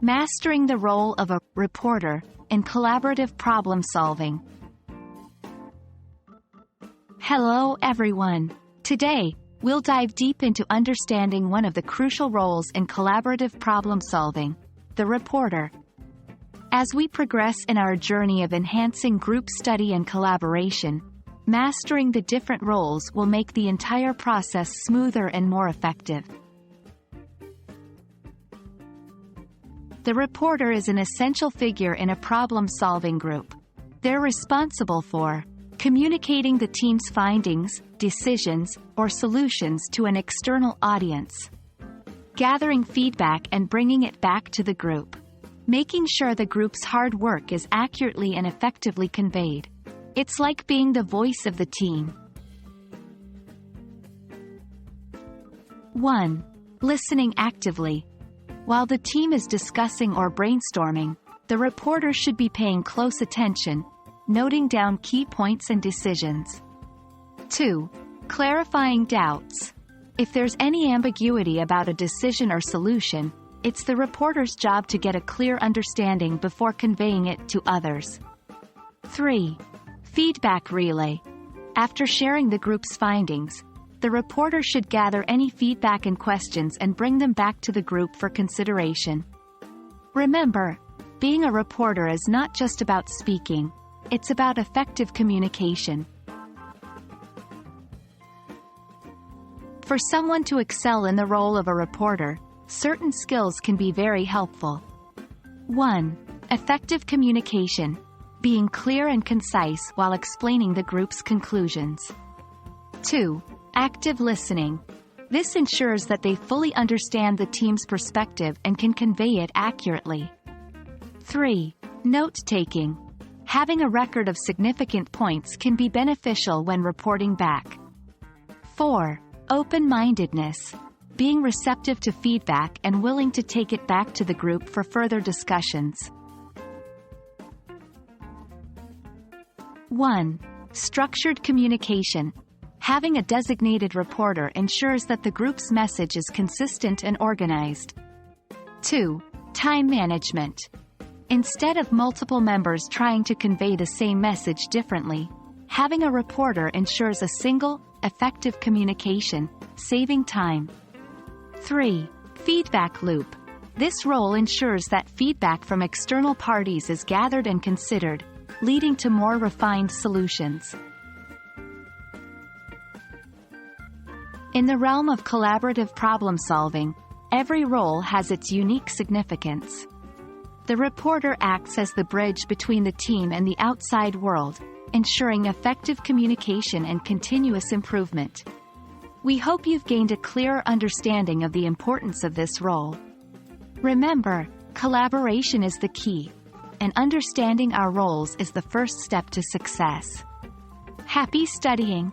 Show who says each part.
Speaker 1: Mastering the role of a reporter in collaborative problem solving. Hello everyone. Today, we'll dive deep into understanding one of the crucial roles in collaborative problem solving, the reporter. As we progress in our journey of enhancing group study and collaboration, mastering the different roles will make the entire process smoother and more effective. The reporter is an essential figure in a problem-solving group. They're responsible for communicating the team's findings, decisions, or solutions to an external audience, gathering feedback and bringing it back to the group, making sure the group's hard work is accurately and effectively conveyed. It's like being the voice of the team. 1. Listening actively. While the team is discussing or brainstorming, the reporter should be paying close attention, noting down key points and decisions. 2. Clarifying doubts. If there's any ambiguity about a decision or solution, it's the reporter's job to get a clear understanding before conveying it to others. 3. Feedback relay. After sharing the group's findings, the reporter should gather any feedback and questions and bring them back to the group for consideration. Remember, being a reporter is not just about speaking, it's about effective communication. For someone to excel in the role of a reporter, certain skills can be very helpful. 1. Effective communication. Being clear and concise while explaining the group's conclusions. 2. Active listening. This ensures that they fully understand the team's perspective and can convey it accurately. 3. Note-taking. Having a record of significant points can be beneficial when reporting back. 4. Open-mindedness. Being receptive to feedback and willing to take it back to the group for further discussions. 1. Structured communication. Having a designated reporter ensures that the group's message is consistent and organized. 2. Time management. Instead of multiple members trying to convey the same message differently, having a reporter ensures a single, effective communication, saving time. 3. Feedback loop. This role ensures that feedback from external parties is gathered and considered, leading to more refined solutions. In the realm of collaborative problem solving, every role has its unique significance. The reporter acts as the bridge between the team and the outside world, ensuring effective communication and continuous improvement. We hope you've gained a clearer understanding of the importance of this role. Remember, collaboration is the key, and understanding our roles is the first step to success. Happy studying!